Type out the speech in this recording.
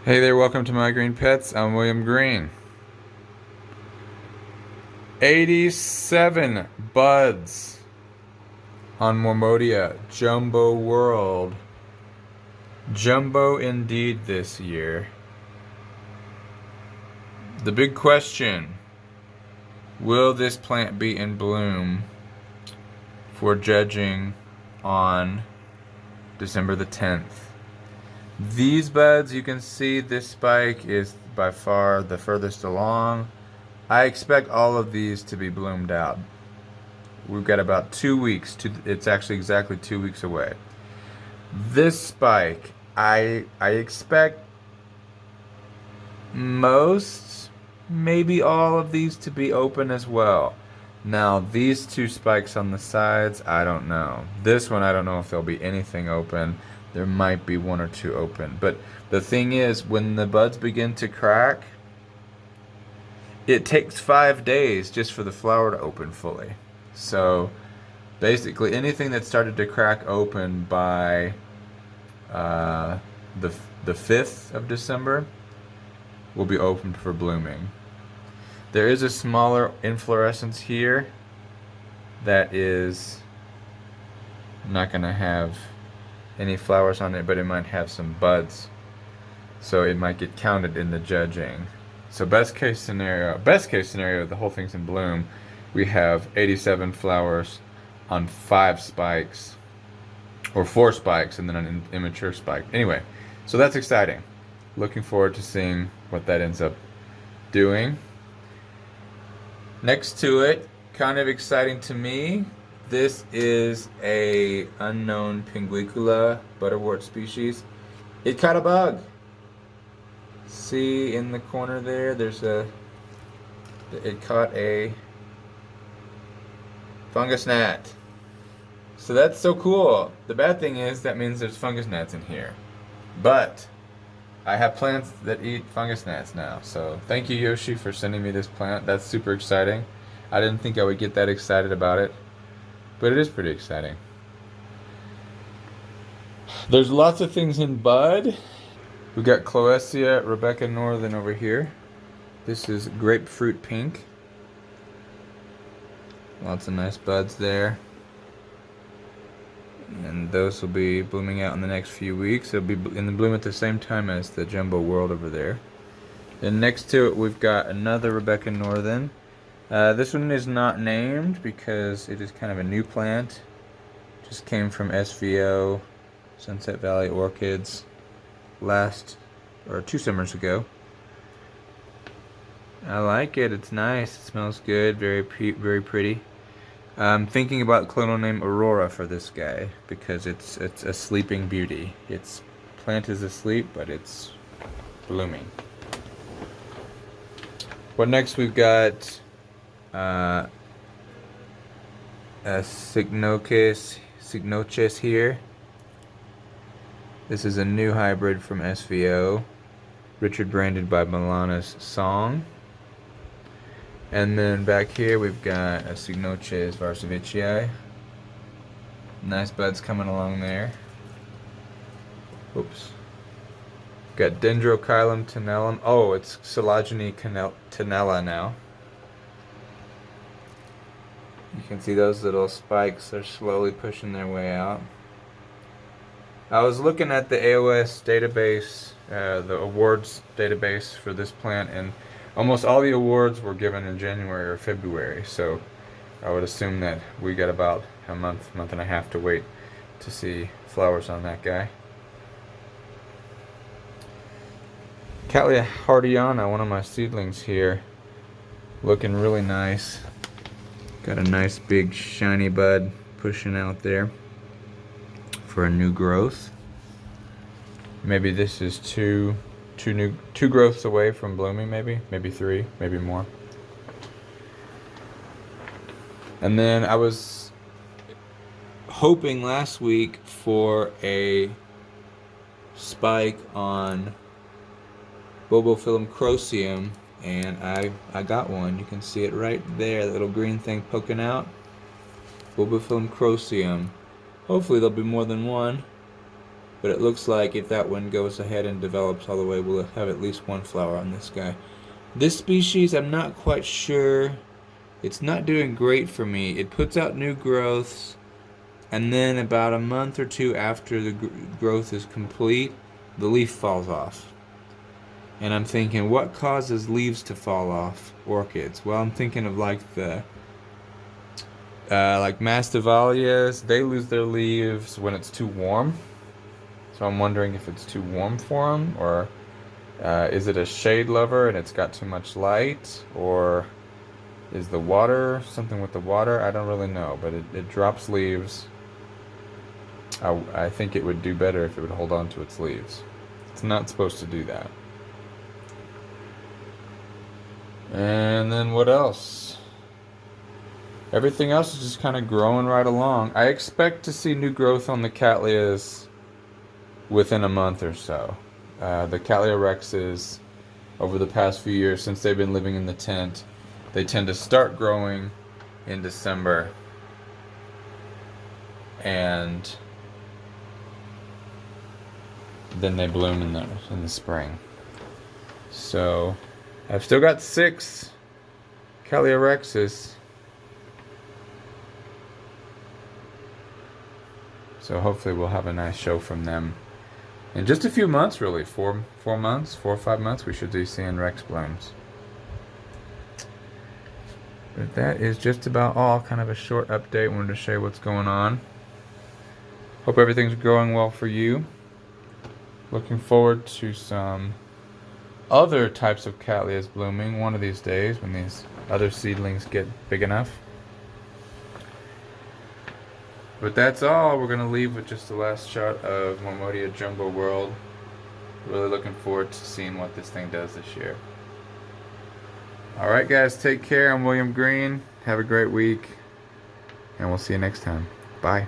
Hey there, welcome to My Green Pets. I'm William Green. 87 buds on Mormodia Jumbo World. Jumbo indeed this year. The big question, will this plant be in bloom for judging on December the 10th? These buds, you can see this spike is by far the furthest along. I expect all of these to be bloomed out. We've got about 2 weeks it's actually exactly 2 weeks away. This spike, I expect most, maybe all of these to be open as well. Now, these two spikes on the sides, I don't know. This one, I don't know if there'll be anything open. There might be one or two open. But the thing is, when the buds begin to crack, it takes 5 days just for the flower to open fully. So basically anything that started to crack open by the 5th of December will be opened for blooming. There is a smaller inflorescence here that is not going to have any flowers on it, but it might have some buds. So it might get counted in the judging. So best case scenario, the whole thing's in bloom. We have 87 flowers on 5 spikes, or 4 spikes, and then an immature spike. Anyway, so that's exciting. Looking forward to seeing what that ends up doing. Next to it, kind of exciting to me, this is a unknown Pinguicula butterwort species. It caught a bug. See in the corner there, it caught a fungus gnat. So that's so cool. The bad thing is that means there's fungus gnats in here. But I have plants that eat fungus gnats now. So thank you, Yoshi, for sending me this plant. That's super exciting. I didn't think I would get that excited about it, but it is pretty exciting. There's lots of things in bud. We've got Clowesia, Rebecca Northen over here. This is grapefruit pink. Lots of nice buds there. And those will be blooming out in the next few weeks. They'll be in the bloom at the same time as the Jumbo World over there. And next to it, we've got another Rebecca Northen. This one is not named because it is kind of a new plant. Just came from SVO, Sunset Valley Orchids, 2 summers ago. I like it. It's nice. It smells good. Very pretty. I'm thinking about clonal name Aurora for this guy because it's a sleeping beauty. Its plant is asleep, but it's blooming. What next? We've got a Cycnoches here. This is a new hybrid from SVO, Richard branded by Milana's Song. And then back here we've got a Cycnoches varsovicii. Nice buds coming along there. Oops. Got Dendrochilum tenellum. Oh, it's Coelogyne tenella now. You can see those little spikes are slowly pushing their way out. I was looking at the AOS database, the awards database for this plant, and almost all the awards were given in January or February, so I would assume that we got about a month and a half to wait to see flowers on that guy. Cattleya Hardyana, one of my seedlings here, looking really nice. Got a nice big shiny bud pushing out there for a new growth. Maybe this is two growths away from blooming, maybe 3, maybe more. And then I was hoping last week for a spike on Bulbophyllum croceum, and I got one. You can see it right there, that little green thing poking out. Bulbophyllum croceum. Hopefully there'll be more than one. But it looks like if that one goes ahead and develops all the way, we'll have at least one flower on this guy. This species, I'm not quite sure. It's not doing great for me. It puts out new growths, and then about a month or two after the growth is complete, the leaf falls off. And I'm thinking, what causes leaves to fall off orchids? Well, I'm thinking of like the like mastivalias. They lose their leaves when it's too warm. So I'm wondering if it's too warm for them, or is it a shade lover and it's got too much light, or is the water something with the water? I don't really know, but it drops leaves. I think it would do better if it would hold on to its leaves. It's not supposed to do that. And then what else? Everything else is just kind of growing right along. I expect to see new growth on the Cattleyas within a month or so. The Cattleya rexes, over the past few years since they've been living in the tent, they tend to start growing in December, and then they bloom in the spring. So I've still got 6 Cattleya rexes. So hopefully we'll have a nice show from them in just a few months, really. 4 months, 4 or 5 months, we should be seeing rex blooms. But that is just about all. Kind of a short update. Wanted to show you what's going on. Hope everything's growing well for you. Looking forward to some other types of Cattleyas blooming one of these days when these other seedlings get big enough. But that's all. We're going to leave with just the last shot of Mormodia Jumbo World. Really looking forward to seeing what this thing does this year. Alright guys, take care. I'm William Green. Have a great week. And we'll see you next time. Bye.